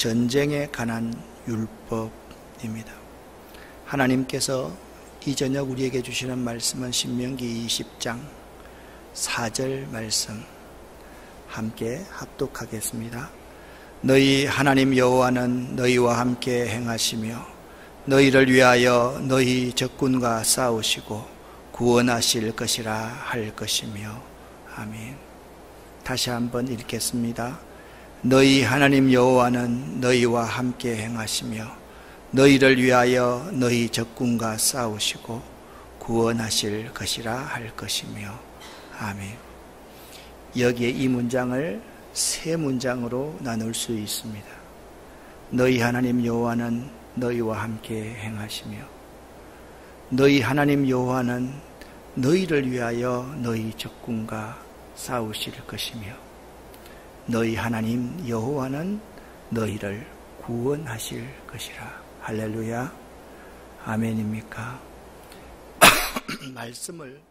전쟁에 관한 율법입니다. 하나님께서 이 저녁 우리에게 주시는 말씀은 신명기 20장 4절 말씀 함께 합독하겠습니다. 너희 하나님 여호와는 너희와 함께 행하시며 너희를 위하여 너희 적군과 싸우시고 구원하실 것이라 할 것이며 아멘. 다시 한번 읽겠습니다. 너희 하나님 여호와는 너희와 함께 행하시며 너희를 위하여 너희 적군과 싸우시고 구원하실 것이라 할 것이며 아멘. 여기에 이 문장을 세 문장으로 나눌 수 있습니다. 너희 하나님 여호와는 너희와 함께 행하시며 너희 하나님 여호와는 너희를 위하여 너희 적군과 싸우실 것이며 너희 하나님 여호와는 너희를 구원하실 것이라. 할렐루야. 아멘입니까? 말씀을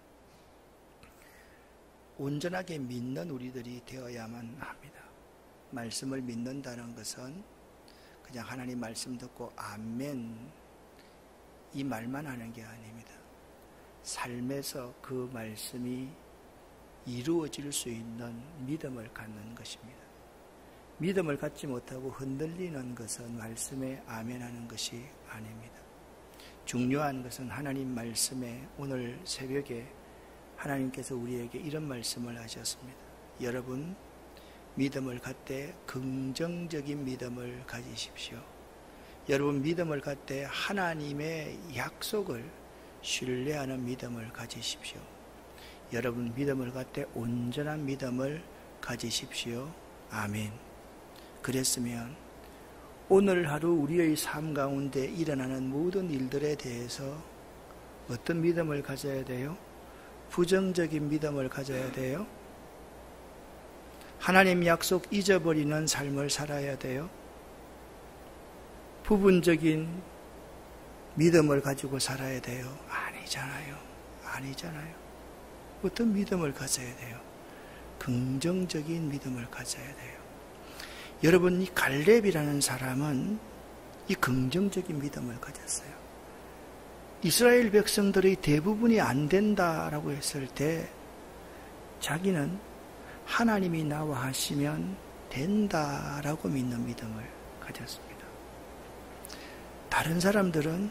온전하게 믿는 우리들이 되어야만 합니다. 말씀을 믿는다는 것은 그냥 하나님 말씀 듣고 아멘 이 말만 하는 게 아닙니다. 삶에서 그 말씀이 이루어질 수 있는 믿음을 갖는 것입니다. 믿음을 갖지 못하고 흔들리는 것은 말씀에 아멘하는 것이 아닙니다. 중요한 것은 하나님 말씀에 오늘 새벽에 하나님께서 우리에게 이런 말씀을 하셨습니다. 여러분 믿음을 갖되 긍정적인 믿음을 가지십시오. 여러분 믿음을 갖되 하나님의 약속을 신뢰하는 믿음을 가지십시오. 여러분 믿음을 갖되 온전한 믿음을 가지십시오. 아멘. 그랬으면 오늘 하루 우리의 삶 가운데 일어나는 모든 일들에 대해서 어떤 믿음을 가져야 돼요? 부정적인 믿음을 가져야 돼요? 하나님 약속 잊어버리는 삶을 살아야 돼요? 부분적인 믿음을 가지고 살아야 돼요? 아니잖아요. 어떤 믿음을 가져야 돼요? 긍정적인 믿음을 가져야 돼요. 여러분, 이 갈렙이라는 사람은 이 긍정적인 믿음을 가졌어요. 이스라엘 백성들의 대부분이 안 된다라고 했을 때 자기는 하나님이 나와 하시면 된다라고 믿는 믿음을 가졌습니다. 다른 사람들은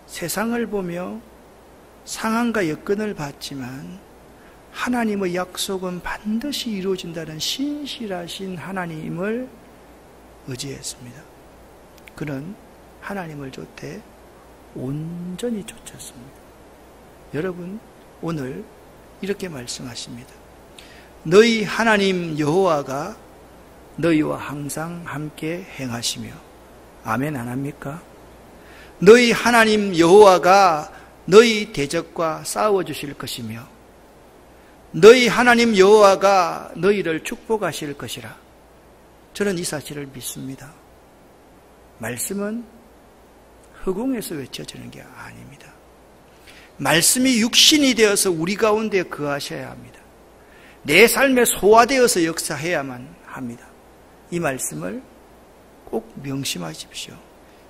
세상을 보며 상황과 여건을 봤지만 하나님의 약속은 반드시 이루어진다는 신실하신 하나님을 의지했습니다. 그는 하나님을 쫓되 온전히 쫓았습니다. 여러분 오늘 이렇게 말씀하십니다. 너희 하나님 여호와가 너희와 항상 함께 행하시며 아멘 안 합니까? 너희 하나님 여호와가 너희 대적과 싸워주실 것이며 너희 하나님 여호와가 너희를 축복하실 것이라. 저는 이 사실을 믿습니다. 말씀은 허공에서 외쳐지는 게 아닙니다. 말씀이 육신이 되어서 우리 가운데 거하셔야 합니다. 내 삶에 소화되어서 역사해야만 합니다. 이 말씀을 꼭 명심하십시오.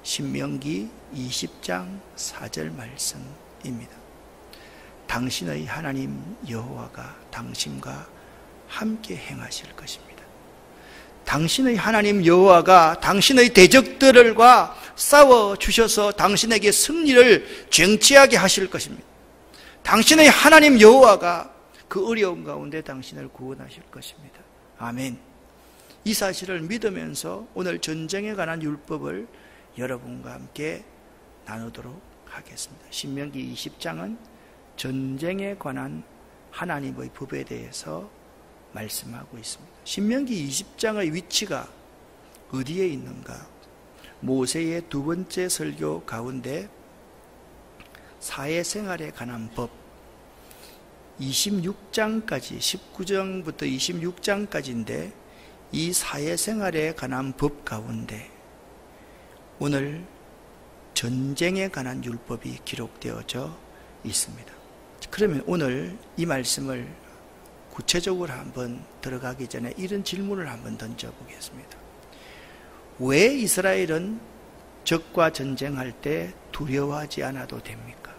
신명기 20장 4절 말씀입니다. 당신의 하나님 여호와가 당신과 함께 행하실 것입니다. 당신의 하나님 여호와가 당신의 대적들과 싸워주셔서 당신에게 승리를 쟁취하게 하실 것입니다. 당신의 하나님 여호와가 그 어려운 가운데 당신을 구원하실 것입니다. 아멘. 이 사실을 믿으면서 오늘 전쟁에 관한 율법을 여러분과 함께 나누도록 하겠습니다. 신명기 20장은 전쟁에 관한 하나님의 법에 대해서 말씀하고 있습니다. 신명기 20장의 위치가 어디에 있는가? 모세의 두 번째 설교 가운데 사회생활에 관한 법 26장까지 19장부터 26장까지인데 이 사회생활에 관한 법 가운데 오늘 전쟁에 관한 율법이 기록되어져 있습니다. 그러면 오늘 이 말씀을 구체적으로 한번 들어가기 전에 이런 질문을 한번 던져보겠습니다. 왜 이스라엘은 적과 전쟁할 때 두려워하지 않아도 됩니까?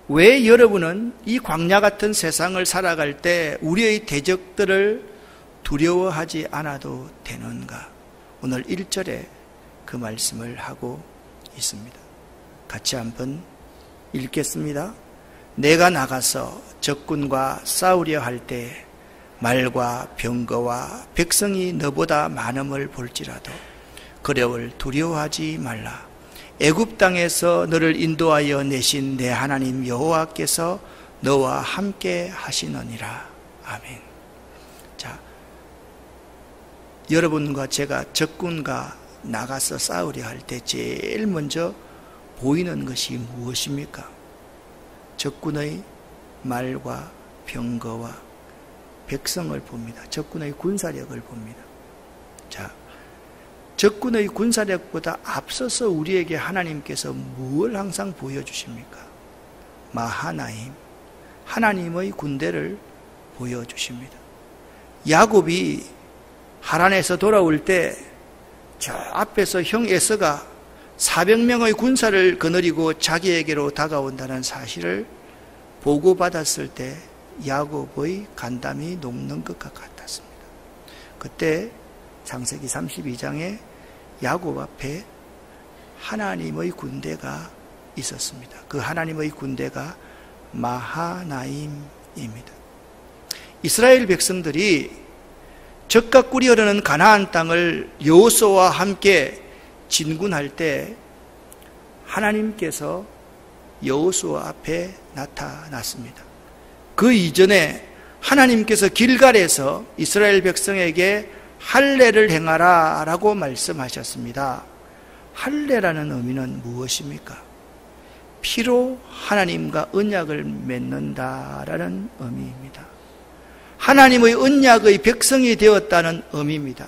왜 여러분은 이 광야 같은 세상을 살아갈 때 우리의 대적들을 두려워하지 않아도 되는가? 오늘 1절에 그 말씀을 하고 있습니다. 같이 한번 읽겠습니다. 내가 나가서 적군과 싸우려 할 때 말과 병거와 백성이 너보다 많음을 볼지라도 그려울 두려워하지 말라. 애굽 땅에서 너를 인도하여 내신 내 하나님 여호와께서 너와 함께 하시느니라. 아멘. 자, 여러분과 제가 적군과 나가서 싸우려 할 때 제일 먼저 보이는 것이 무엇입니까? 적군의 말과 병거와 백성을 봅니다. 적군의 군사력을 봅니다. 자, 적군의 군사력보다 앞서서 우리에게 하나님께서 무엇을 항상 보여주십니까? 마하나임, 하나님의 군대를 보여주십니다. 야곱이 하란에서 돌아올 때 저 앞에서 형 에서가 400명의 군사를 거느리고 자기에게로 다가온다는 사실을 보고받았을 때 야곱의 간담이 녹는 것과 같았습니다. 그때 창세기 32장에 야곱 앞에 하나님의 군대가 있었습니다. 그 하나님의 군대가 마하나임입니다. 이스라엘 백성들이 적과 꿀이 흐르는 가나안 땅을 여호수아와 함께 진군할 때 하나님께서 여호수아 앞에 나타났습니다. 그 이전에 하나님께서 길갈에서 이스라엘 백성에게 할례를 행하라 라고 말씀하셨습니다. 할례라는 의미는 무엇입니까? 피로 하나님과 언약을 맺는다라는 의미입니다. 하나님의 언약의 백성이 되었다는 의미입니다.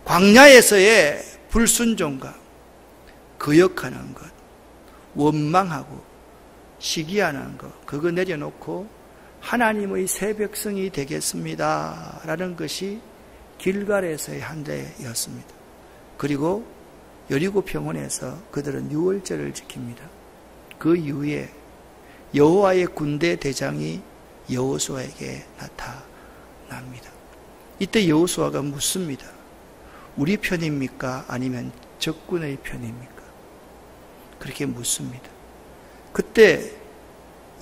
광야에서의 불순종과 거역하는 것, 원망하고 시기하는 것, 그거 내려놓고 하나님의 새 백성이 되겠습니다 라는 것이 길갈에서의 한대였습니다. 그리고 여리고 평원에서 그들은 유월절을 지킵니다. 그 이후에 여호와의 군대 대장이 여호수아에게 나타납니다. 이때 여호수아가 묻습니다. 우리 편입니까? 아니면 적군의 편입니까? 그렇게 묻습니다. 그때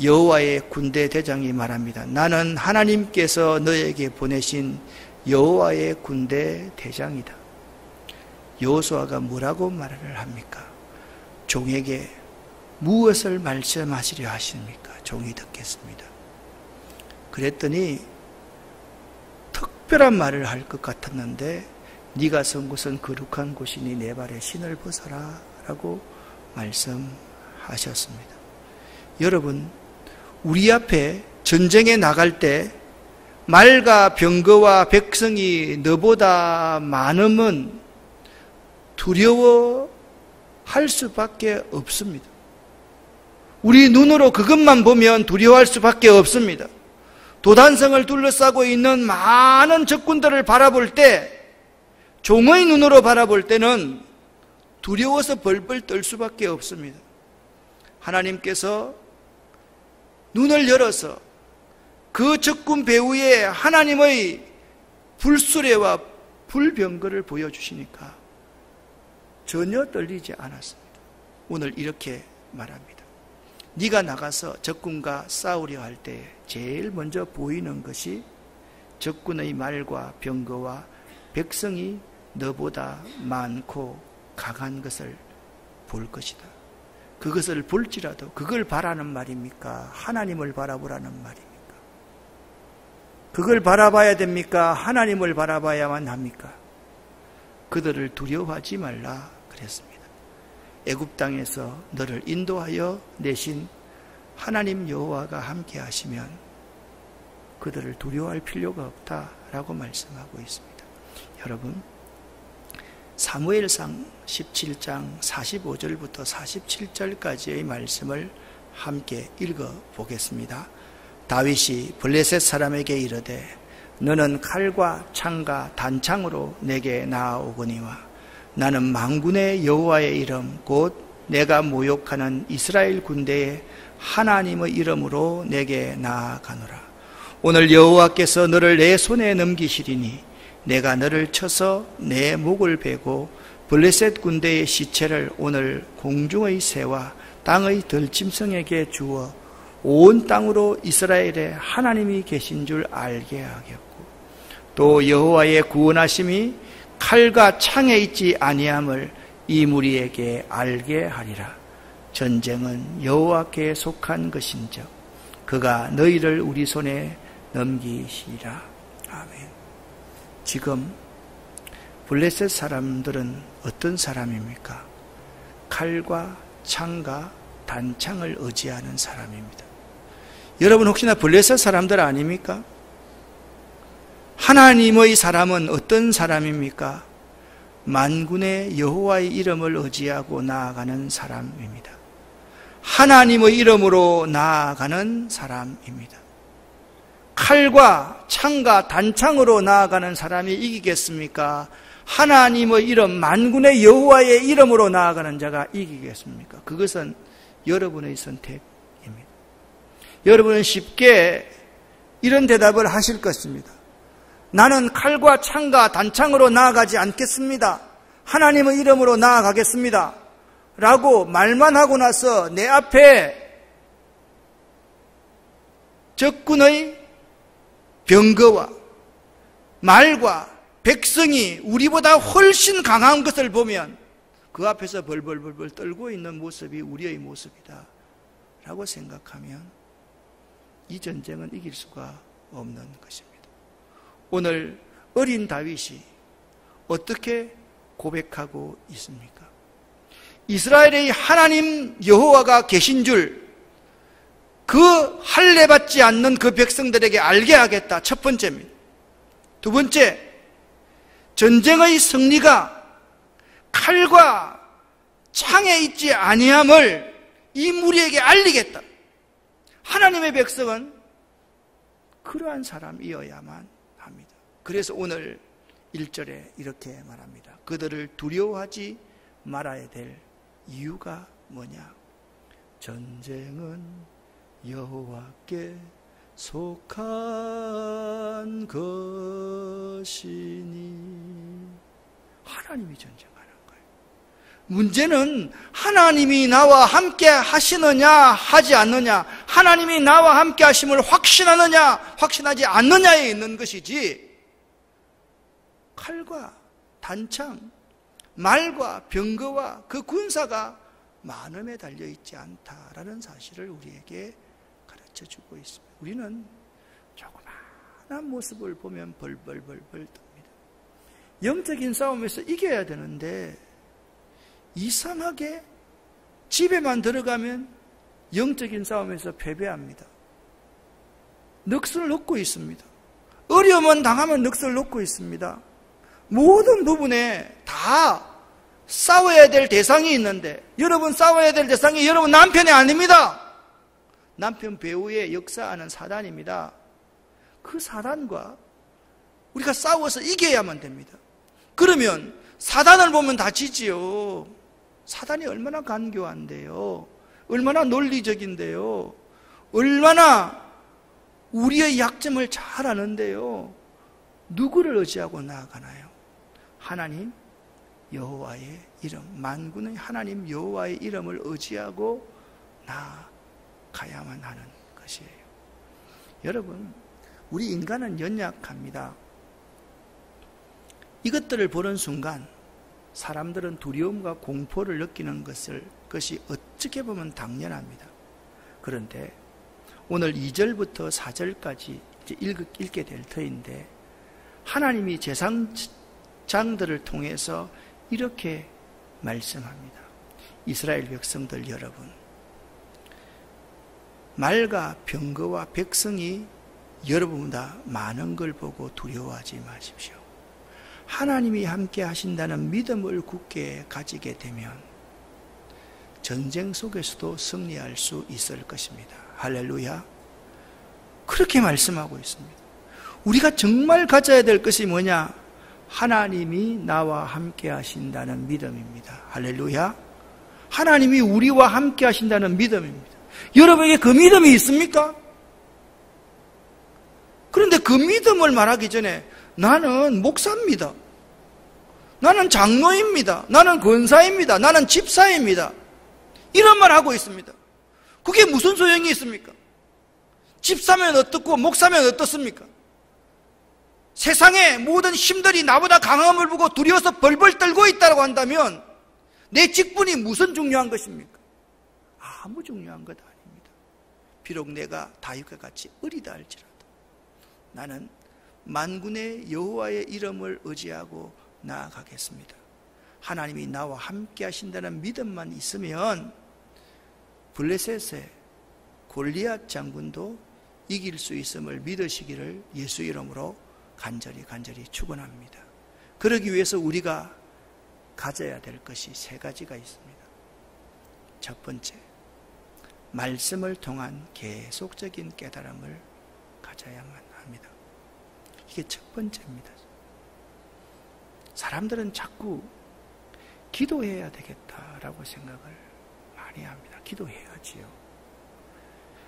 여호와의 군대 대장이 말합니다. 나는 하나님께서 너에게 보내신 여호와의 군대 대장이다. 여호수아가 뭐라고 말을 합니까? 종에게 무엇을 말씀하시려 하십니까? 종이 듣겠습니다. 그랬더니 특별한 말을 할 것 같았는데 네가 선 곳은 거룩한 곳이니 내 발에 신을 벗어라 라고 말씀하셨습니다. 여러분, 우리 앞에 전쟁에 나갈 때 말과 병거와 백성이 너보다 많으면 두려워할 수밖에 없습니다. 우리 눈으로 그것만 보면 두려워할 수밖에 없습니다. 도단성을 둘러싸고 있는 많은 적군들을 바라볼 때, 종의 눈으로 바라볼 때는 두려워서 벌벌 떨 수밖에 없습니다. 하나님께서 눈을 열어서 그 적군 배후에 하나님의 불수레와 불병거를 보여주시니까 전혀 떨리지 않았습니다. 오늘 이렇게 말합니다. 네가 나가서 적군과 싸우려 할 때 제일 먼저 보이는 것이 적군의 말과 병거와 백성이 너보다 많고 강한 것을 볼 것이다. 그것을 볼지라도 그걸 바라는 말입니까? 하나님을 바라보라는 말입니까? 그걸 바라봐야 됩니까? 하나님을 바라봐야만 합니까? 그들을 두려워하지 말라 그랬습니다. 애굽 땅에서 너를 인도하여 내신 하나님 여호와가 함께 하시면 그들을 두려워할 필요가 없다라고 말씀하고 있습니다. 여러분, 사무엘상 17장 45절부터 47절까지의 말씀을 함께 읽어보겠습니다. 다윗이 블레셋 사람에게 이르되 너는 칼과 창과 단창으로 내게 나아오거니와 나는 만군의 여호와의 이름 곧 내가 모욕하는 이스라엘 군대의 하나님의 이름으로 내게 나아가노라. 오늘 여호와께서 너를 내 손에 넘기시리니 내가 너를 쳐서 내 목을 베고 블레셋 군대의 시체를 오늘 공중의 새와 땅의 들짐승에게 주어 온 땅으로 이스라엘에 하나님이 계신 줄 알게 하겠고 또 여호와의 구원하심이 칼과 창에 있지 아니함을 이 무리에게 알게 하리라. 전쟁은 여호와께 속한 것인즉 그가 너희를 우리 손에 넘기시리라. 아멘. 지금 블레셋 사람들은 어떤 사람입니까? 칼과 창과 단창을 의지하는 사람입니다. 여러분 혹시나 블레셋 사람들 아닙니까? 하나님의 사람은 어떤 사람입니까? 만군의 여호와의 이름을 의지하고 나아가는 사람입니다. 하나님의 이름으로 나아가는 사람입니다. 칼과 창과 단창으로 나아가는 사람이 이기겠습니까? 하나님의 이름, 만군의 여호와의 이름으로 나아가는 자가 이기겠습니까? 그것은 여러분의 선택입니다. 여러분은 쉽게 이런 대답을 하실 것입니다. 나는 칼과 창과 단창으로 나아가지 않겠습니다. 하나님의 이름으로 나아가겠습니다. 라고 말만 하고 나서 내 앞에 적군의 병거와 말과 백성이 우리보다 훨씬 강한 것을 보면 그 앞에서 벌벌벌벌 떨고 있는 모습이 우리의 모습이다 라고 생각하면 이 전쟁은 이길 수가 없는 것입니다. 오늘 어린 다윗이 어떻게 고백하고 있습니까? 이스라엘의 하나님 여호와가 계신 줄 그 할례받지 않는 그 백성들에게 알게 하겠다. 첫 번째입니다. 두 번째, 전쟁의 승리가 칼과 창에 있지 아니함을 이 무리에게 알리겠다. 하나님의 백성은 그러한 사람이어야만 합니다. 그래서 오늘 1절에 이렇게 말합니다. 그들을 두려워하지 말아야 될 이유가 뭐냐? 전쟁은 여호와께 속한 것이니 하나님이 전쟁하는 거예요. 문제는 하나님이 나와 함께 하시느냐 하지 않느냐, 하나님이 나와 함께 하심을 확신하느냐 확신하지 않느냐에 있는 것이지, 칼과 단창, 말과 병거와 그 군사가 많음에 달려있지 않다라는 사실을 우리에게 가르쳐주고 있습니다. 우리는 조그마한 모습을 보면 벌벌벌벌 뜹니다. 영적인 싸움에서 이겨야 되는데 이상하게 집에만 들어가면 영적인 싸움에서 패배합니다. 넋을 놓고 있습니다. 어려움은 당하면 넋을 놓고 있습니다. 모든 부분에 다 싸워야 될 대상이 있는데, 여러분 싸워야 될 대상이 여러분 남편이 아닙니다. 남편 배우의 역사하는 사단입니다. 그 사단과 우리가 싸워서 이겨야만 됩니다. 그러면 사단을 보면 다치지요. 사단이 얼마나 간교한데요, 얼마나 논리적인데요, 얼마나 우리의 약점을 잘 아는데요. 누구를 의지하고 나아가나요? 하나님 여호와의 이름, 만군의 하나님 여호와의 이름을 의지하고 나아가야만 하는 것이에요. 여러분, 우리 인간은 연약합니다. 이것들을 보는 순간 사람들은 두려움과 공포를 느끼는 것이 어떻게 보면 당연합니다. 그런데 오늘 2절부터 4절까지 이제 읽게 될 터인데, 하나님이 제사장들을 통해서 이렇게 말씀합니다. 이스라엘 백성들 여러분, 말과 병거와 백성이 여러분보다 많은 걸 보고 두려워하지 마십시오. 하나님이 함께 하신다는 믿음을 굳게 가지게 되면 전쟁 속에서도 승리할 수 있을 것입니다. 할렐루야. 그렇게 말씀하고 있습니다. 우리가 정말 가져야 될 것이 뭐냐? 하나님이 나와 함께 하신다는 믿음입니다. 할렐루야. 하나님이 우리와 함께 하신다는 믿음입니다. 여러분에게 그 믿음이 있습니까? 그런데 그 믿음을 말하기 전에 나는 목사입니다. 나는 장로입니다. 나는 권사입니다. 나는 집사입니다. 이런 말 하고 있습니다. 그게 무슨 소용이 있습니까? 집사면 어떻고 목사면 어떻습니까? 세상의 모든 힘들이 나보다 강함을 보고 두려워서 벌벌 떨고 있다고 한다면 내 직분이 무슨 중요한 것입니까? 아무 중요한 것 아닙니다. 비록 내가 다윗과 같이 어리다 할지라도 나는 만군의 여호와의 이름을 의지하고 나아가겠습니다. 하나님이 나와 함께 하신다는 믿음만 있으면 블레셋의 골리앗 장군도 이길 수 있음을 믿으시기를 예수 이름으로 간절히 축원합니다. 그러기 위해서 우리가 가져야 될 것이 세 가지가 있습니다. 첫 번째, 말씀을 통한 계속적인 깨달음을 가져야만 합니다. 이게 첫 번째입니다. 사람들은 자꾸 기도해야 되겠다라고 생각을 많이 합니다. 기도해야지요.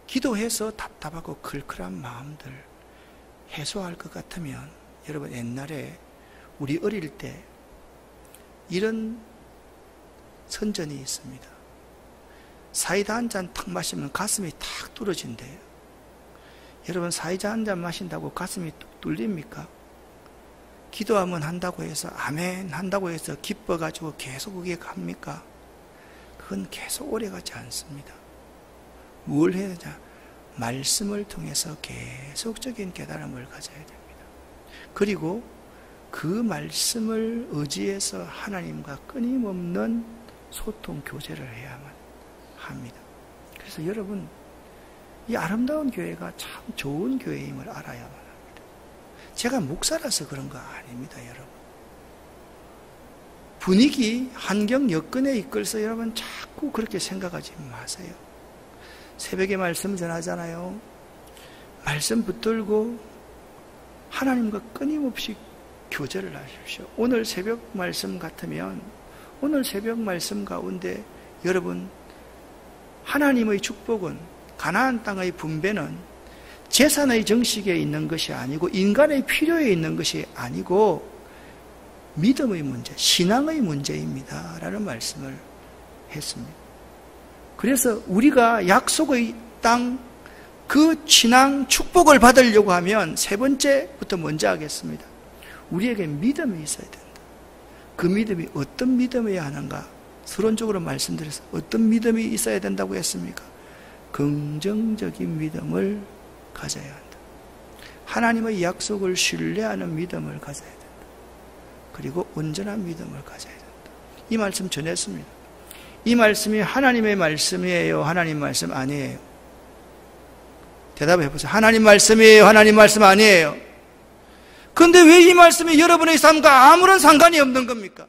기도해서 답답하고 클클한 마음들 해소할 것 같으면 여러분, 옛날에 우리 어릴 때 이런 선전이 있습니다. 사이다 한 잔 탁 마시면 가슴이 탁 뚫어진대요. 여러분, 사이다 한 잔 마신다고 가슴이 뚝 뚫립니까? 기도하면 한다고 해서 아멘 한다고 해서 기뻐가지고 계속 그게 갑니까? 그건 계속 오래가지 않습니다. 뭘 해야 되냐? 말씀을 통해서 계속적인 깨달음을 가져야 됩니다. 그리고 그 말씀을 의지해서 하나님과 끊임없는 소통, 교제를 해야만 합니다. 그래서 여러분, 이 아름다운 교회가 참 좋은 교회임을 알아야만 합니다. 제가 목사라서 그런 거 아닙니다, 여러분. 분위기, 환경, 여건에 이끌어서 여러분 자꾸 그렇게 생각하지 마세요. 새벽에 말씀 전하잖아요. 말씀 붙들고 하나님과 끊임없이 교제를 하십시오. 오늘 새벽 말씀 같으면 오늘 새벽 말씀 가운데 여러분, 하나님의 축복은, 가나안 땅의 분배는 재산의 정식에 있는 것이 아니고 인간의 필요에 있는 것이 아니고 믿음의 문제, 신앙의 문제입니다 라는 말씀을 했습니다. 그래서 우리가 약속의 땅, 그 신앙 축복을 받으려고 하면 세 번째부터 먼저 하겠습니다. 우리에게 믿음이 있어야 된다. 그 믿음이 어떤 믿음이어야 하는가? 서론적으로 말씀드려서 어떤 믿음이 있어야 된다고 했습니까? 긍정적인 믿음을 가져야 한다. 하나님의 약속을 신뢰하는 믿음을 가져야 된다. 그리고 온전한 믿음을 가져야 된다. 이 말씀 전했습니다. 이 말씀이 하나님의 말씀이에요? 하나님 말씀 아니에요? 대답해 보세요. 하나님 말씀이에요? 하나님 말씀 아니에요? 그런데 왜 이 말씀이 여러분의 삶과 아무런 상관이 없는 겁니까?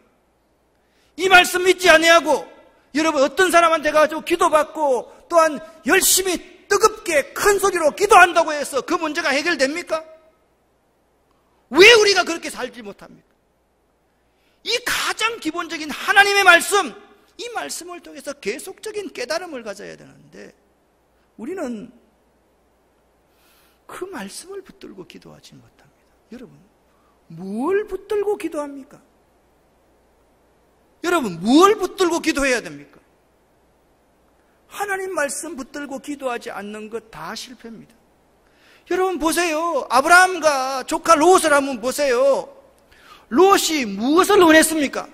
이 말씀 믿지 아니하고 여러분 어떤 사람한테 가지고 기도받고 또한 열심히 뜨겁게 큰 소리로 기도한다고 해서 그 문제가 해결됩니까? 왜 우리가 그렇게 살지 못합니까? 이 가장 기본적인 하나님의 말씀, 이 말씀을 통해서 계속적인 깨달음을 가져야 되는데 우리는 그 말씀을 붙들고 기도하지 못합니다. 여러분, 뭘 붙들고 기도합니까? 여러분, 뭘 붙들고 기도해야 됩니까? 하나님 말씀 붙들고 기도하지 않는 것 다 실패입니다. 여러분 보세요. 아브라함과 조카 롯을 한번 보세요. 롯이 무엇을 원했습니까?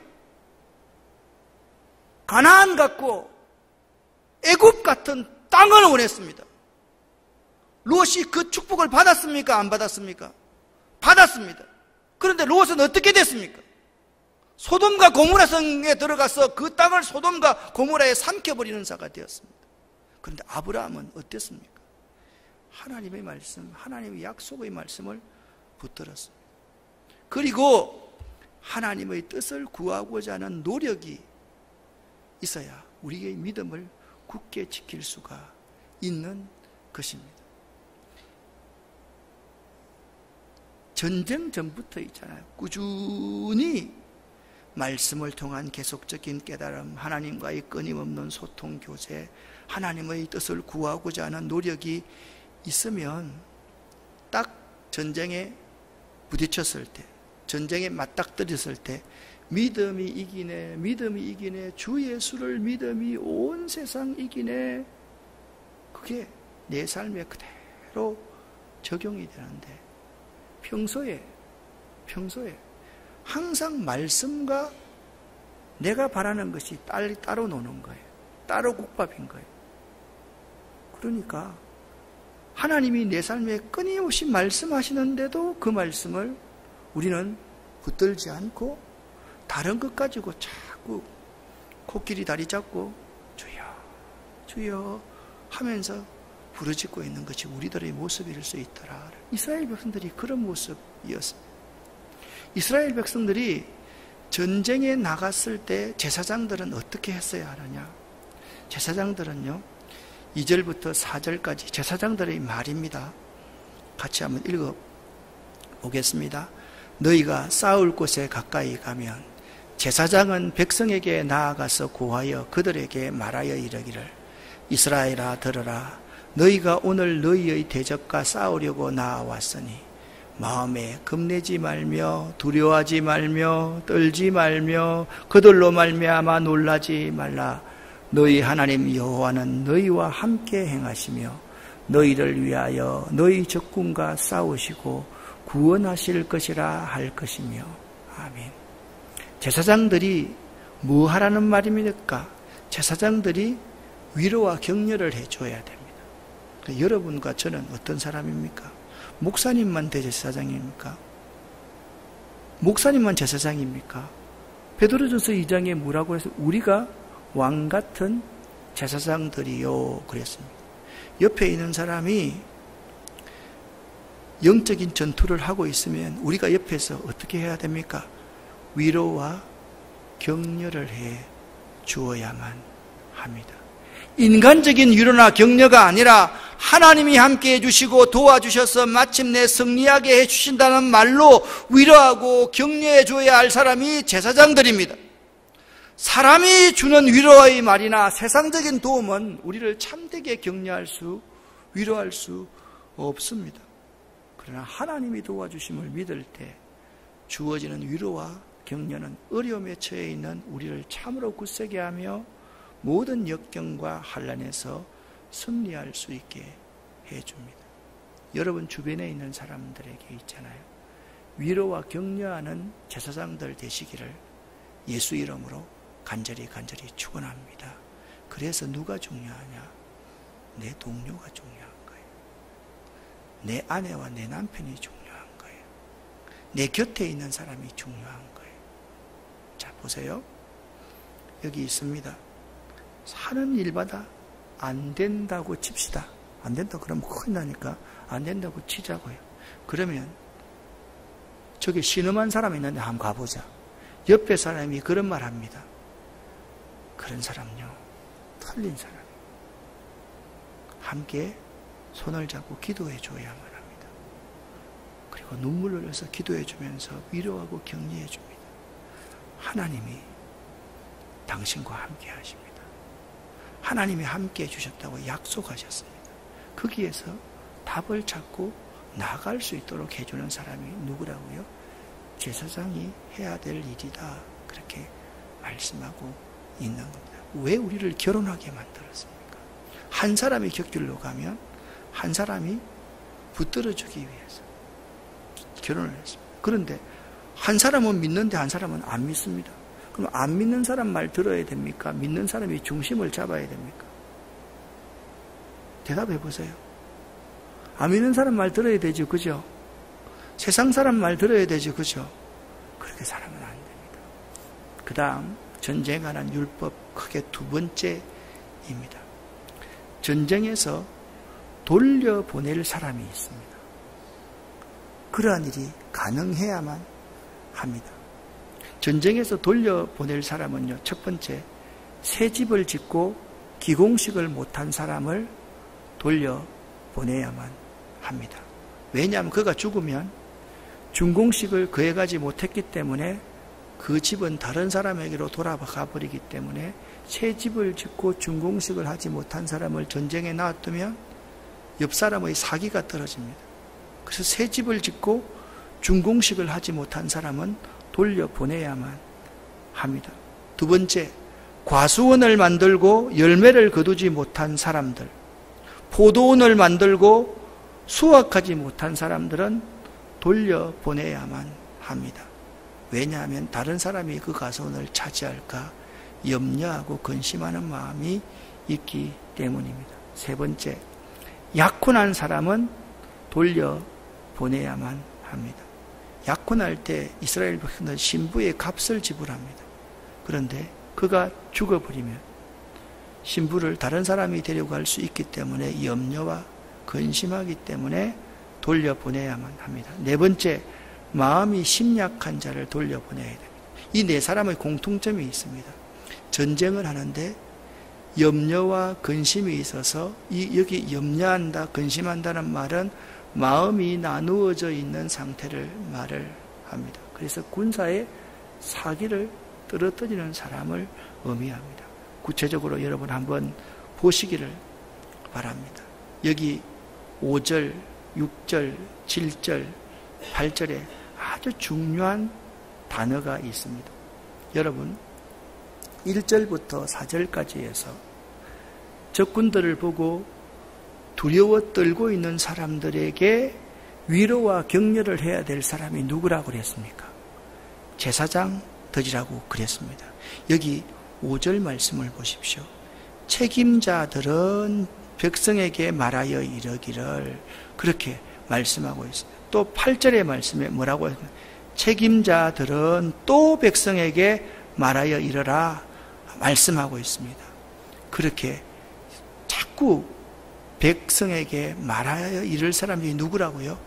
가나안 같고 애굽 같은 땅을 원했습니다. 롯이 그 축복을 받았습니까? 안 받았습니까? 받았습니다. 그런데 롯은 어떻게 됐습니까? 소돔과 고모라 성에 들어가서 그 땅을 소돔과 고모라에 삼켜버리는 자가 되었습니다. 그런데 아브라함은 어땠습니까? 하나님의 말씀, 하나님의 약속의 말씀을 붙들었습니다. 그리고 하나님의 뜻을 구하고자 하는 노력이 있어야 우리의 믿음을 굳게 지킬 수가 있는 것입니다. 전쟁 전부터 있잖아요. 꾸준히 말씀을 통한 계속적인 깨달음, 하나님과의 끊임없는 소통, 교제, 하나님의 뜻을 구하고자 하는 노력이 있으면 딱 전쟁에 부딪혔을 때, 전쟁에 맞닥뜨렸을 때 믿음이 이기네, 주 예수를 믿음이 온 세상 이기네, 그게 내 삶에 그대로 적용이 되는데 평소에 항상 말씀과 내가 바라는 것이 따로 노는 거예요. 따로 국밥인 거예요. 그러니까 하나님이 내 삶에 끊임없이 말씀하시는데도 그 말씀을 우리는 붙들지 않고 다른 것 가지고 자꾸 코끼리 다리 잡고 주여 주여 하면서 부르짖고 있는 것이 우리들의 모습일 수 있더라. 이스라엘 백성들이 그런 모습이었습니다. 이스라엘 백성들이 전쟁에 나갔을 때 제사장들은 어떻게 했어야 하느냐? 제사장들은요, 2절부터 4절까지 제사장들의 말입니다. 같이 한번 읽어 보겠습니다. 너희가 싸울 곳에 가까이 가면 제사장은 백성에게 나아가서 고하여 그들에게 말하여 이르기를 이스라엘아 들으라. 너희가 오늘 너희의 대적과 싸우려고 나아왔으니 마음에 겁내지 말며 두려워하지 말며 떨지 말며 그들로 말미암아 놀라지 말라. 너희 하나님 여호와는 너희와 함께 행하시며 너희를 위하여 너희 적군과 싸우시고 구원하실 것이라 할 것이며. 아멘. 제사장들이 뭐 하라는 말입니까? 제사장들이 위로와 격려를 해줘야 됩니다. 여러분과 저는 어떤 사람입니까? 목사님만 대제사장입니까? 목사님만 제사장입니까? 베드로전서 2장에 뭐라고 해서 우리가 왕 같은 제사장들이요 그랬습니다. 옆에 있는 사람이 영적인 전투를 하고 있으면 우리가 옆에서 어떻게 해야 됩니까? 위로와 격려를 해 주어야만 합니다. 인간적인 위로나 격려가 아니라 하나님이 함께 해주시고 도와주셔서 마침내 승리하게 해주신다는 말로 위로하고 격려해 줘야 할 사람이 제사장들입니다. 사람이 주는 위로의 말이나 세상적인 도움은 우리를 참되게 격려할 수, 위로할 수 없습니다. 그러나 하나님이 도와주심을 믿을 때 주어지는 위로와 격려는 어려움에 처해 있는 우리를 참으로 굳세게 하며 모든 역경과 환난에서 승리할 수 있게 해줍니다. 여러분 주변에 있는 사람들에게 있잖아요. 위로와 격려하는 제사장들 되시기를 예수 이름으로 간절히 축원합니다. 그래서 누가 중요하냐? 내 동료가 중요한 거예요. 내 아내와 내 남편이 중요한 거예요. 내 곁에 있는 사람이 중요한 거예요. 자, 보세요. 여기 있습니다. 사는 일마다 안 된다고 칩시다. 안 된다 그러면 큰일 나니까 안 된다고 치자고요. 그러면 저기 신음한 사람이 있는데 한번 가보자. 옆에 사람이 그런 말 합니다. 그런 사람요, 틀린 사람이에요. 함께 손을 잡고 기도해 줘야만 합니다. 그리고 눈물을 흘려서 기도해 주면서 위로하고 격려해 줍니다. 하나님이 당신과 함께 하십니다. 하나님이 함께 해주셨다고 약속하셨습니다. 거기에서 답을 찾고 나아갈 수 있도록 해주는 사람이 누구라고요? 제사장이 해야 될 일이다. 그렇게 말씀하고 있는 겁니다. 왜 우리를 결혼하게 만들었습니까? 한 사람이 곁길로 가면 한 사람이 붙들어주기 위해서 결혼을 했습니다. 그런데 한 사람은 믿는데 한 사람은 안 믿습니다. 그럼 안 믿는 사람 말 들어야 됩니까? 믿는 사람이 중심을 잡아야 됩니까? 대답해 보세요. 안 믿는 사람 말 들어야 되죠, 그죠? 세상 사람 말 들어야 되죠, 그죠? 그렇게 살아면 안 됩니다. 그 다음 전쟁에 관한 율법 크게 두 번째입니다. 전쟁에서 돌려보낼 사람이 있습니다. 그러한 일이 가능해야만 합니다. 전쟁에서 돌려보낼 사람은요, 첫 번째, 새 집을 짓고 기공식을 못한 사람을 돌려보내야만 합니다. 왜냐하면 그가 죽으면 준공식을 거해가지 못했기 때문에 그 집은 다른 사람에게로 돌아가 버리기 때문에 새 집을 짓고 준공식을 하지 못한 사람을 전쟁에 놔두면 옆 사람의 사기가 떨어집니다. 그래서 새 집을 짓고 준공식을 하지 못한 사람은 돌려보내야만 합니다. 두 번째, 과수원을 만들고 열매를 거두지 못한 사람들, 포도원을 만들고 수확하지 못한 사람들은 돌려보내야만 합니다. 왜냐하면 다른 사람이 그 과수원을 차지할까 염려하고 근심하는 마음이 있기 때문입니다. 세 번째, 약혼한 사람은 돌려보내야만 합니다. 약혼할 때 이스라엘 백성은 신부의 값을 지불합니다. 그런데 그가 죽어버리면 신부를 다른 사람이 데려갈 수 있기 때문에 염려와 근심하기 때문에 돌려보내야만 합니다. 네 번째, 마음이 심약한 자를 돌려보내야 됩니다. 이 네 사람의 공통점이 있습니다. 전쟁을 하는데 염려와 근심이 있어서 여기 염려한다, 근심한다는 말은 마음이 나누어져 있는 상태를 말을 합니다. 그래서 군사의 사기를 떨어뜨리는 사람을 의미합니다. 구체적으로 여러분 한번 보시기를 바랍니다. 여기 5절, 6절, 7절, 8절에 아주 중요한 단어가 있습니다. 여러분 1절부터 4절까지 해서 적군들을 보고 두려워 떨고 있는 사람들에게 위로와 격려를 해야 될 사람이 누구라고 그랬습니까? 제사장들이라고 그랬습니다. 여기 5절 말씀을 보십시오. 책임자들은 백성에게 말하여 이르기를, 그렇게 말씀하고 있습니다. 또 8절의 말씀에 뭐라고 했습니까? 책임자들은 또 백성에게 말하여 이르라 말씀하고 있습니다. 그렇게 자꾸 백성에게 말하여 이를 사람이 누구라고요?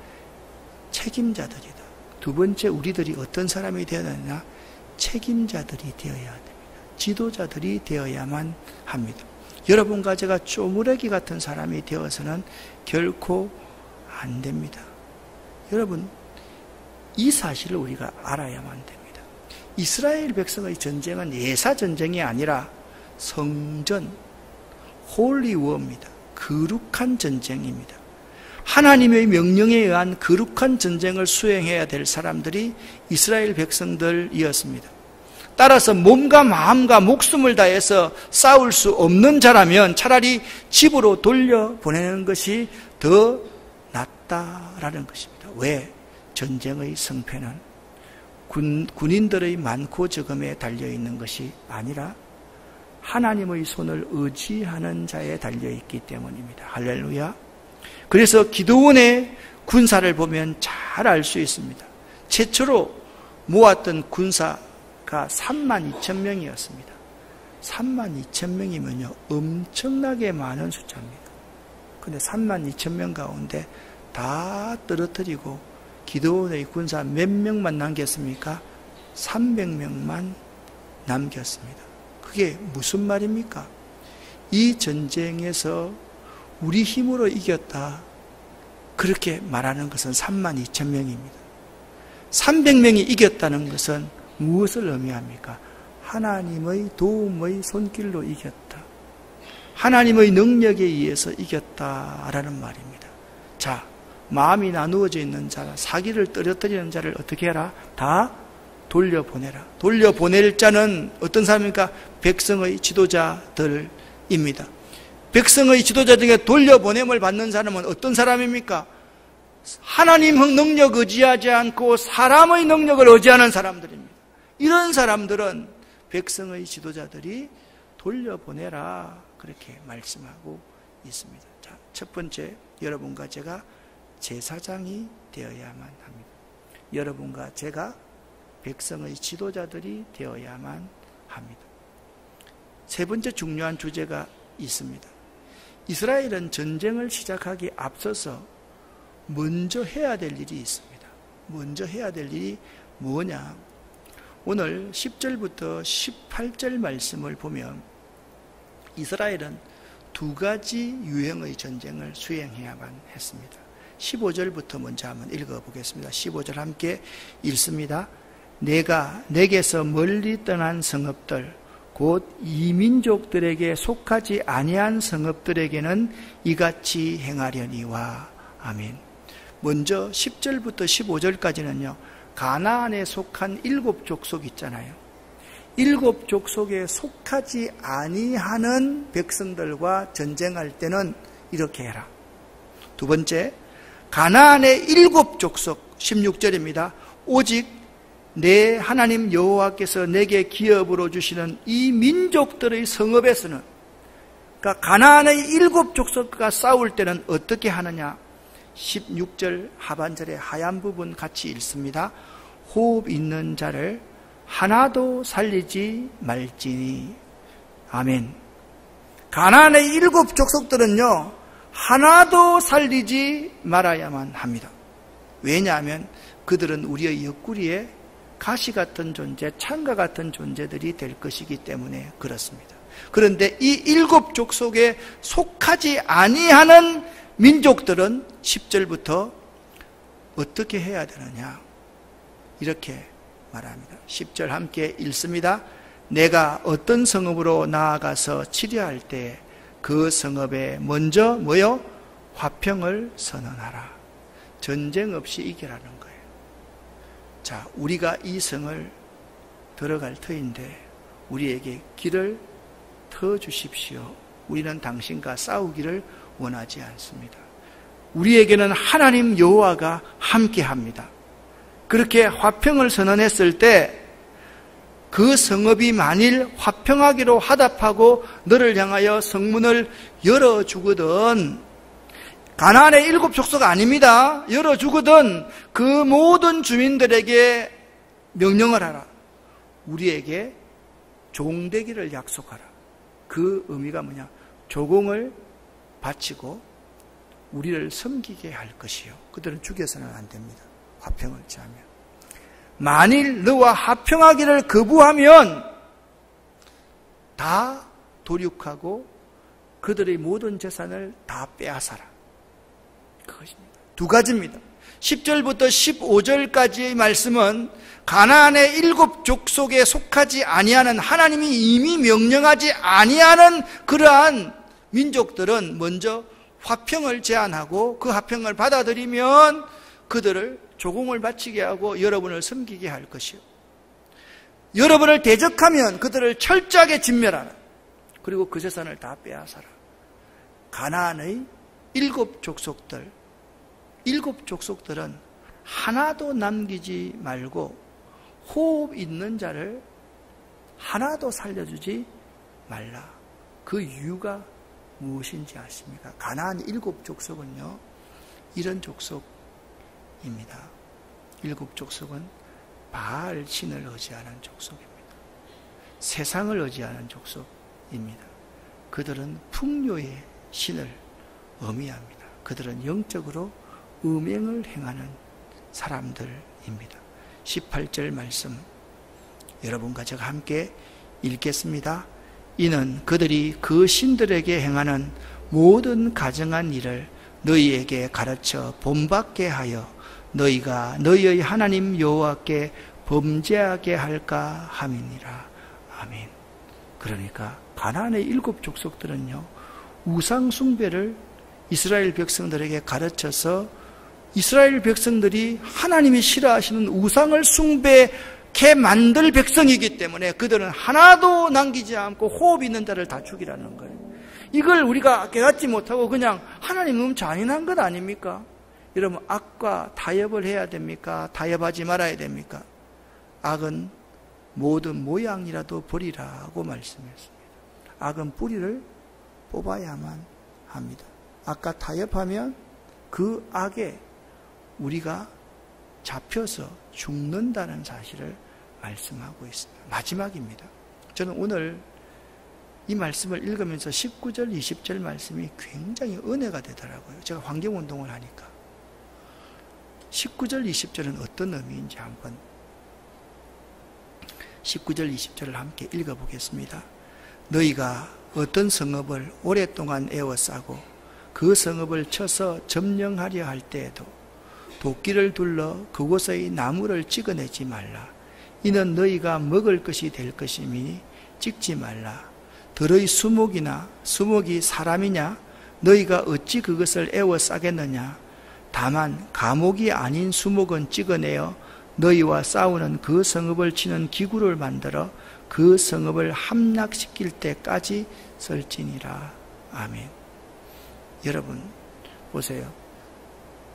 책임자들이다. 두 번째, 우리들이 어떤 사람이 되어야 되느냐? 책임자들이 되어야 됩니다. 지도자들이 되어야만 합니다. 여러분과 제가 쪼무레기 같은 사람이 되어서는 결코 안 됩니다. 여러분, 이 사실을 우리가 알아야만 됩니다. 이스라엘 백성의 전쟁은 예사전쟁이 아니라 성전, 홀리워입니다. 거룩한 전쟁입니다. 하나님의 명령에 의한 거룩한 전쟁을 수행해야 될 사람들이 이스라엘 백성들이었습니다. 따라서 몸과 마음과 목숨을 다해서 싸울 수 없는 자라면 차라리 집으로 돌려보내는 것이 더 낫다라는 것입니다. 왜? 전쟁의 승패는 군인들의 많고 적음에 달려있는 것이 아니라 하나님의 손을 의지하는 자에 달려있기 때문입니다. 할렐루야. 그래서 기드온의 군사를 보면 잘 알 수 있습니다. 최초로 모았던 군사가 32,000명이었습니다. 32,000명이면요 엄청나게 많은 숫자입니다. 근데 32,000명 가운데 다 떨어뜨리고 기드온의 군사 몇 명만 남겼습니까? 300명만 남겼습니다. 그게 무슨 말입니까? 이 전쟁에서 우리 힘으로 이겼다, 그렇게 말하는 것은 32,000명입니다. 300명이 이겼다는 것은 무엇을 의미합니까? 하나님의 도움의 손길로 이겼다, 하나님의 능력에 의해서 이겼다라는 말입니다. 자, 마음이 나누어져 있는 자라, 사기를 떨어뜨리는 자를 어떻게 해라? 다 돌려보내라. 돌려보낼 자는 어떤 사람입니까? 백성의 지도자들입니다. 백성의 지도자 중에 돌려보냄을 받는 사람은 어떤 사람입니까? 하나님 능력 의지하지 않고 사람의 능력을 의지하는 사람들입니다. 이런 사람들은 백성의 지도자들이 돌려보내라, 그렇게 말씀하고 있습니다. 자, 첫 번째, 여러분과 제가 제사장이 되어야만 합니다. 여러분과 제가 백성의 지도자들이 되어야만 합니다. 세 번째 중요한 주제가 있습니다. 이스라엘은 전쟁을 시작하기 앞서서 먼저 해야 될 일이 있습니다. 먼저 해야 될 일이 뭐냐? 오늘 10절부터 18절 말씀을 보면 이스라엘은 두 가지 유형의 전쟁을 수행해야만 했습니다. 15절부터 먼저 한번 읽어보겠습니다. 15절 함께 읽습니다. 내가 내게서 멀리 떠난 성읍들 곧 이민족들에게 속하지 아니한 성읍들에게는 이같이 행하려니와. 아멘. 먼저 10절부터 15절까지는요, 가나안에 속한 7족속 있잖아요. 7족속에 속하지 아니하는 백성들과 전쟁할 때는 이렇게 해라. 두 번째, 가나안의 7족속 16절입니다. 오직 내 하나님 여호와께서 내게 기업으로 주시는 이 민족들의 성읍에서는, 그러니까 가나안의 7족속과 싸울 때는 어떻게 하느냐. 16절 하반절의 하얀 부분 같이 읽습니다. 호흡 있는 자를 하나도 살리지 말지니. 아멘. 가나안의 7족속들은요, 하나도 살리지 말아야만 합니다. 왜냐하면 그들은 우리의 옆구리에 가시 같은 존재, 창과 같은 존재들이 될 것이기 때문에 그렇습니다. 그런데 이 7족속에 속하지 아니하는 민족들은 10절부터 어떻게 해야 되느냐, 이렇게 말합니다. 10절 함께 읽습니다. 내가 어떤 성읍으로 나아가서 치료할 때 그 성읍에 먼저 뭐요? 화평을 선언하라. 전쟁 없이 이기라는 거예요. 자, 우리가 이 성을 들어갈 터인데 우리에게 길을 터 주십시오. 우리는 당신과 싸우기를 원하지 않습니다. 우리에게는 하나님 여호와가 함께합니다. 그렇게 화평을 선언했을 때 그 성읍이 만일 화평하기로 화답하고 너를 향하여 성문을 열어주거든, 가나안의 7족속 아닙니다. 열어주거든 그 모든 주민들에게 명령을 하라. 우리에게 종되기를 약속하라. 그 의미가 뭐냐? 조공을 바치고 우리를 섬기게 할 것이요. 그들은 죽여서는 안 됩니다. 화평을 취하면. 만일 너와 화평하기를 거부하면 다 도륙하고 그들의 모든 재산을 다 빼앗아라. 그것입니다. 두 가지입니다. 10절부터 15절까지의 말씀은 가나안의 7족속에 속하지 아니하는, 하나님이 이미 명령하지 아니하는 그러한 민족들은 먼저 화평을 제안하고 그 화평을 받아들이면 그들을 조공을 바치게 하고 여러분을 섬기게 할 것이요, 여러분을 대적하면 그들을 철저하게 진멸하라. 그리고 그 재산을 다 빼앗아라. 가나안의 7족속들은 하나도 남기지 말고 호흡 있는 자를 하나도 살려주지 말라. 그 이유가 무엇인지 아십니까? 가나안 7족속은요, 이런 족속입니다. 7족속은 바알 신을 의지하는 족속입니다. 세상을 의지하는 족속입니다. 그들은 풍요의 신을 의미합니다. 그들은 영적으로 음행을 행하는 사람들입니다. 18절 말씀 여러분과 제가 함께 읽겠습니다. 이는 그들이 그 신들에게 행하는 모든 가증한 일을 너희에게 가르쳐 본받게 하여 너희가 너희의 하나님 여호와께 범죄하게 할까 함이니라. 아멘. 그러니까 가나안의 7족속들은요, 우상 숭배를 이스라엘 백성들에게 가르쳐서 이스라엘 백성들이 하나님이 싫어하시는 우상을 숭배케 만들 백성이기 때문에 그들은 하나도 남기지 않고 호흡 있는 자를 다 죽이라는 거예요. 이걸 우리가 깨닫지 못하고 그냥 하나님 너무 잔인한 것 아닙니까? 여러분, 악과 타협을 해야 됩니까? 타협하지 말아야 됩니까? 악은 모든 모양이라도 버리라고 말씀했습니다. 악은 뿌리를 뽑아야만 합니다. 악과 타협하면 그 악에 우리가 잡혀서 죽는다는 사실을 말씀하고 있습니다. 마지막입니다. 저는 오늘 이 말씀을 읽으면서 19절, 20절 말씀이 굉장히 은혜가 되더라고요. 제가 환경운동을 하니까. 19절, 20절은 어떤 의미인지 한번 19절, 20절을 함께 읽어보겠습니다. 너희가 어떤 성읍을 오랫동안 에워싸고 그 성읍을 쳐서 점령하려 할 때에도 도끼를 둘러 그곳의 나무를 찍어내지 말라. 이는 너희가 먹을 것이 될 것이니 찍지 말라. 들의 수목이 사람이냐? 너희가 어찌 그것을 애워 싸겠느냐? 다만 감옥이 아닌 수목은 찍어내어 너희와 싸우는 그 성읍을 치는 기구를 만들어 그 성읍을 함락시킬 때까지 설지니라. 아멘. 여러분 보세요.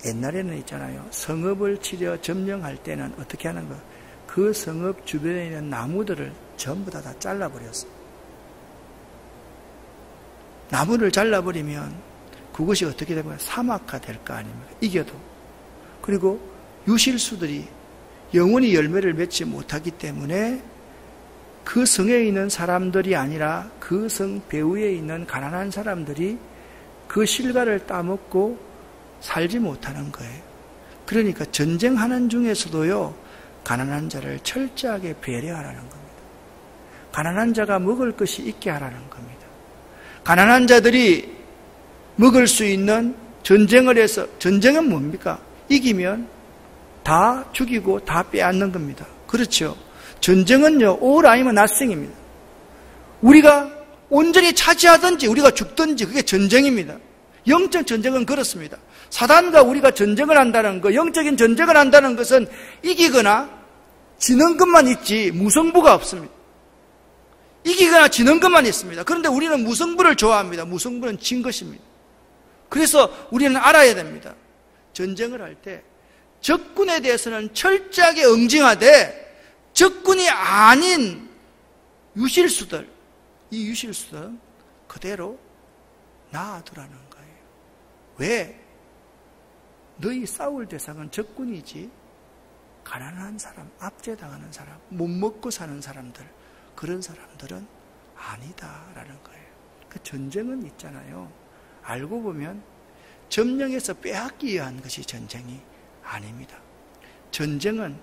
옛날에는 있잖아요. 성읍을 치려 점령할 때는 어떻게 하는 거예요? 그 성읍 주변에 있는 나무들을 전부 다 잘라버렸어요. 나무를 잘라버리면 그것이 어떻게 되면 사막화 될 거 아닙니까? 이겨도. 그리고 유실수들이 영원히 열매를 맺지 못하기 때문에 그 성에 있는 사람들이 아니라 그 성 배후에 있는 가난한 사람들이 그 실과를 따먹고 살지 못하는 거예요. 그러니까 전쟁하는 중에서도요, 가난한 자를 철저하게 배려하라는 겁니다. 가난한 자가 먹을 것이 있게 하라는 겁니다. 가난한 자들이 먹을 수 있는 전쟁을 해서, 전쟁은 뭡니까? 이기면 다 죽이고 다 빼앗는 겁니다. 그렇죠? 전쟁은요, all 아니면 nothing입니다. 우리가 온전히 차지하든지 우리가 죽든지 그게 전쟁입니다. 영적 전쟁은 그렇습니다. 사단과 우리가 전쟁을 한다는 것, 영적인 전쟁을 한다는 것은 이기거나 지는 것만 있지 무승부가 없습니다. 이기거나 지는 것만 있습니다. 그런데 우리는 무승부를 좋아합니다. 무승부는 진 것입니다. 그래서 우리는 알아야 됩니다. 전쟁을 할 때 적군에 대해서는 철저하게 응징하되 적군이 아닌 유실수들, 이 유실수들은 그대로 놔두라는 거예요. 왜? 너희 싸울 대상은 적군이지 가난한 사람, 압제당하는 사람, 못 먹고 사는 사람들, 그런 사람들은 아니다라는 거예요. 그 전쟁은 있잖아요. 알고 보면 점령해서 빼앗기 위한 것이 전쟁이 아닙니다. 전쟁은,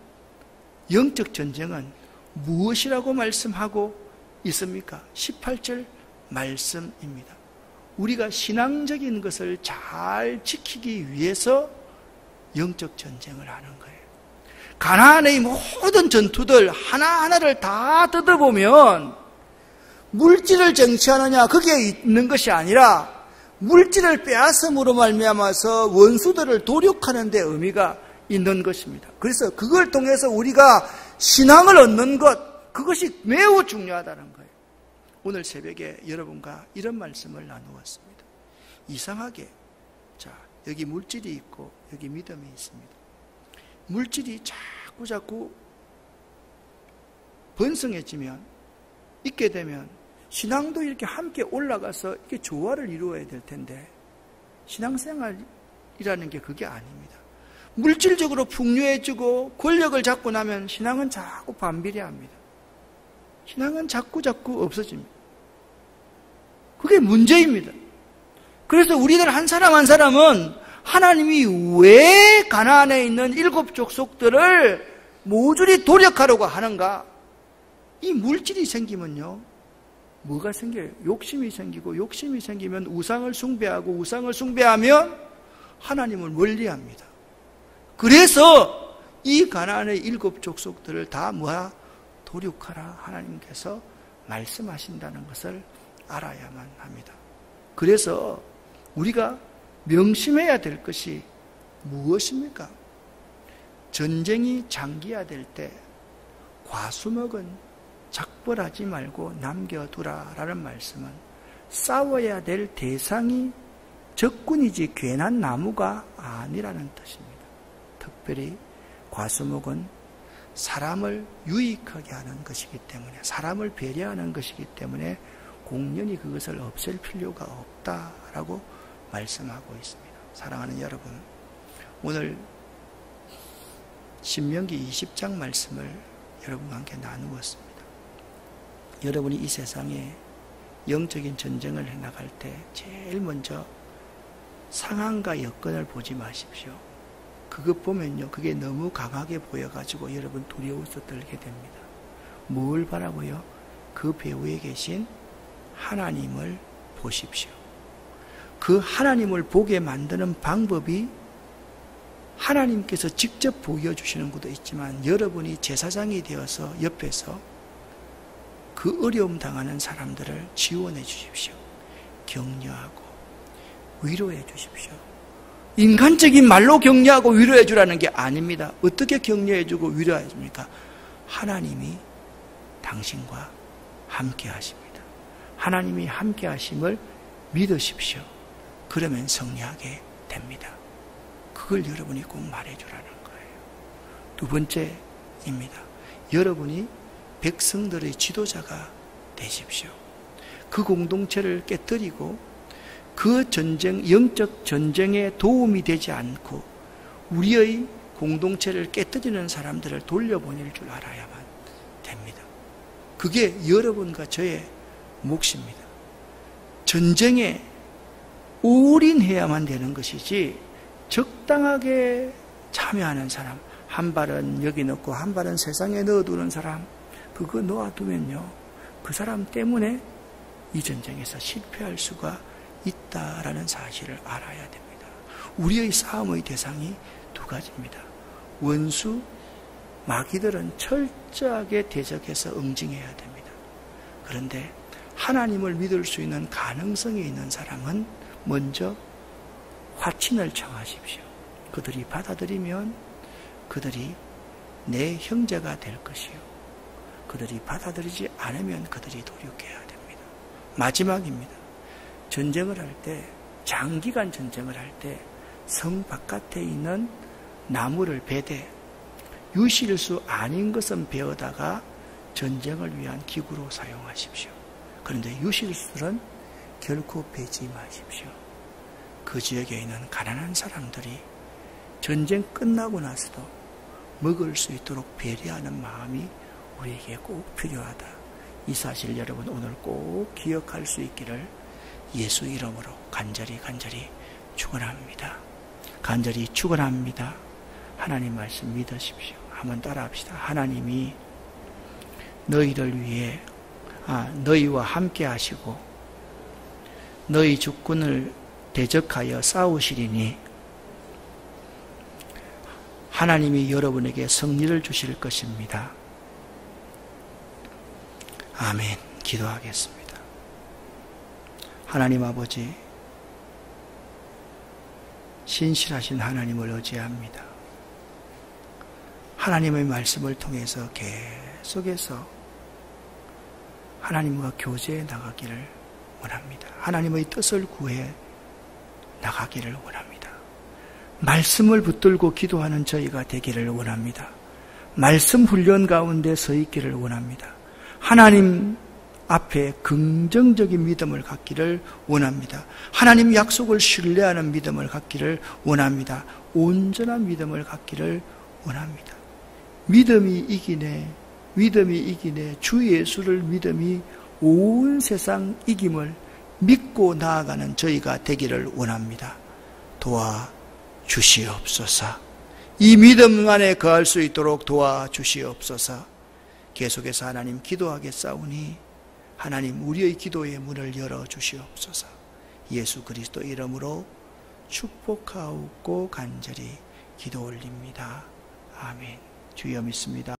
영적 전쟁은 무엇이라고 말씀하고 있습니까? 18절 말씀입니다. 우리가 신앙적인 것을 잘 지키기 위해서 영적 전쟁을 하는 거예요. 가나안의 모든 전투들 하나하나를 다 뜯어보면 물질을 쟁취하느냐 그게 있는 것이 아니라 물질을 빼앗음으로 말미암아서 원수들을 도륙하는 데 의미가 있는 것입니다. 그래서 그걸 통해서 우리가 신앙을 얻는 것, 그것이 매우 중요하다는 거예요. 오늘 새벽에 여러분과 이런 말씀을 나누었습니다. 이상하게, 자, 여기 물질이 있고 여기 믿음이 있습니다. 물질이 자꾸 번성해지면, 있게 되면 신앙도 이렇게 함께 올라가서 이렇게 조화를 이루어야 될 텐데 신앙생활이라는 게 그게 아닙니다. 물질적으로 풍요해지고 권력을 잡고 나면 신앙은 자꾸 반비례합니다. 신앙은 자꾸 없어집니다. 그게 문제입니다. 그래서 우리들 한 사람 한 사람은 하나님이 왜 가나안에 있는 7 족속들을 모조리 도력하려고 하는가? 이 물질이 생기면요, 뭐가 생겨요? 욕심이 생기고, 욕심이 생기면 우상을 숭배하고, 우상을 숭배하면 하나님을 멀리합니다. 그래서 이 가나안의 7 족속들을 다 도륙하라 하나님께서 말씀하신다는 것을 알아야만 합니다. 그래서 우리가 명심해야 될 것이 무엇입니까? 전쟁이 장기화될 때 과수목은 작벌하지 말고 남겨두라라는 말씀은 싸워야 될 대상이 적군이지 괜한 나무가 아니라는 뜻입니다. 특별히 과수목은 사람을 유익하게 하는 것이기 때문에, 사람을 배려하는 것이기 때문에 공연히 그것을 없앨 필요가 없다라고 말씀하고 있습니다. 사랑하는 여러분, 오늘 신명기 20장 말씀을 여러분과 함께 나누었습니다. 여러분이 이 세상에 영적인 전쟁을 해나갈 때 제일 먼저 상황과 여건을 보지 마십시오. 그것 보면요, 그게 너무 강하게 보여가지고 여러분 두려워서 떨게 됩니다. 뭘 바라고요? 그 배후에 계신 하나님을 보십시오. 그 하나님을 보게 만드는 방법이 하나님께서 직접 보여주시는 것도 있지만 여러분이 제사장이 되어서 옆에서 그 어려움 당하는 사람들을 지원해 주십시오. 격려하고 위로해 주십시오. 인간적인 말로 격려하고 위로해 주라는 게 아닙니다. 어떻게 격려해 주고 위로해 줍니까? 하나님이 당신과 함께 하십니다. 하나님이 함께 하심을 믿으십시오. 그러면 승리하게 됩니다. 그걸 여러분이 꼭 말해주라는 거예요. 두 번째입니다. 여러분이 백성들의 지도자가 되십시오. 그 공동체를 깨뜨리고 그 전쟁, 영적 전쟁에 도움이 되지 않고 우리의 공동체를 깨뜨리는 사람들을 돌려보낼 줄 알아야만 됩니다. 그게 여러분과 저의 몫입니다. 전쟁에 올인해야만 되는 것이지 적당하게 참여하는 사람, 한 발은 여기 넣고 한 발은 세상에 넣어두는 사람, 그거 놓아두면요, 그 사람 때문에 이 전쟁에서 실패할 수가 있다라는 사실을 알아야 됩니다. 우리의 싸움의 대상이 두 가지입니다. 원수, 마귀들은 철저하게 대적해서 응징해야 됩니다. 그런데 하나님을 믿을 수 있는 가능성이 있는 사람은 먼저 화친을 청하십시오. 그들이 받아들이면 그들이 내 형제가 될 것이요, 그들이 받아들이지 않으면 그들이 도륙해야 됩니다. 마지막입니다. 전쟁을 할 때, 장기간 전쟁을 할 때 성 바깥에 있는 나무를 베되 유실수 아닌 것은 베어다가 전쟁을 위한 기구로 사용하십시오. 그런데 유실수는 결코 베지 마십시오. 그 지역에 있는 가난한 사람들이 전쟁 끝나고 나서도 먹을 수 있도록 배려하는 마음이 우리에게 꼭 필요하다. 이 사실 여러분 오늘 꼭 기억할 수 있기를 예수 이름으로 간절히 축원합니다. 간절히 축원합니다. 하나님 말씀 믿으십시오. 한번 따라합시다. 하나님이 너희를 위해 너희와 함께 하시고 너희 주권을 대적하여 싸우시리니 하나님이 여러분에게 승리를 주실 것입니다. 아멘. 기도하겠습니다. 하나님 아버지, 신실하신 하나님을 의지합니다. 하나님의 말씀을 통해서 계속해서 하나님과 교제해 나가기를 원합니다. 하나님의 뜻을 구해 나가기를 원합니다. 말씀을 붙들고 기도하는 저희가 되기를 원합니다. 말씀 훈련 가운데 서 있기를 원합니다. 하나님 앞에 긍정적인 믿음을 갖기를 원합니다. 하나님 약속을 신뢰하는 믿음을 갖기를 원합니다. 온전한 믿음을 갖기를 원합니다. 믿음이 이기네, 주 예수를 믿음이 온 세상 이김을 믿고 나아가는 저희가 되기를 원합니다. 도와주시옵소서. 이 믿음 안에 거할 수 있도록 도와주시옵소서. 계속해서 하나님 기도하겠사오니 하나님 우리의 기도의 문을 열어주시옵소서. 예수 그리스도 이름으로 축복하옵고 간절히 기도 올립니다. 아멘. 주여 믿습니다.